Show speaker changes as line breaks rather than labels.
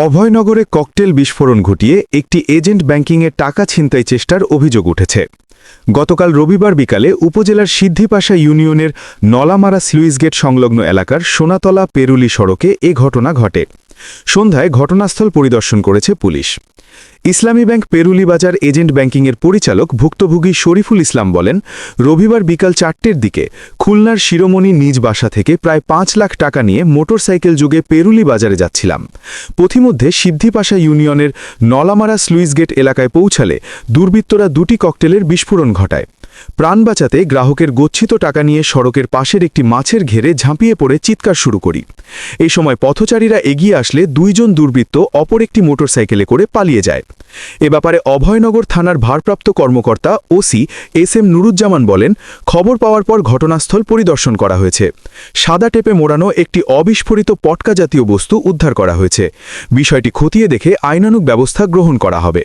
অভয়নগরে cocktail বিস্ফোরণ ঘটিয়ে একটি এজেন্ট ব্যাংকিংয়ের টাকা ছিনতাই চেষ্টার অভিযোগ উঠেছে। গতকাল রবিবার বিকালে উপজেলার সিদ্ধিপাশা ইউনিয়নের নলামারা স্লুইসগেট সংলগ্ন এলাকার সোনাতলা পেরুলি সড়কে এ ঘটনা ঘটে। সন্ধ্যায় ঘটনাস্থল পরিদর্শন করেছে পুলিশ। ইসলামী ব্যাংক পেরুলি বাজার এজেন্ট ব্যাংকিংয়ের পরিচালক ভুক্তভোগী শরীফুল ইসলাম বলেন, রবিবার বিকাল 4টের দিকে খুলনার শিরোমণি নিজ বাসা থেকে প্রায় 5 লাখ টাকা নিয়ে মোটরসাইকেল যোগে পেরুলি বাজারে যাচ্ছিলাম। পথিমধ্যে সিদ্ধিপাশা ইউনিয়নের নলামারা স্লুইসগেট এলাকায় পৌঁছালে দুর্বৃত্তরা 2টি ককটেলের বিস্ফোরণ ঘটায়। প্রাণ বাঁচাতে গ্রাহকের গচ্ছিত টাকা নিয়ে সড়কের পাশের একটি মাছের ঘেরে ঝাঁপিয়ে পড়ে চিৎকার শুরু করি। এই সময় পথচারীরা এগিয়ে আসলে 2 জন দুর্বৃত্ত অপর একটি মোটরসাইকেলে করে পালিয়ে যায়। এ ব্যাপারে অভয়নগর থানার ভারপ্রাপ্ত কর্মকর্তা ওসি এস.এম. নুরুজ্জামান বলেন, খবর পাওয়ার পর ঘটনাস্থল পরিদর্শন করা হয়েছে। সাদা টেপে মোড়ানো একটি অবিস্ফোরিত পটকা জাতীয় বস্তু উদ্ধার করা হয়েছে। বিষয়টি খতিয়ে দেখে আইনানুগ ব্যবস্থা গ্রহণ করা হবে।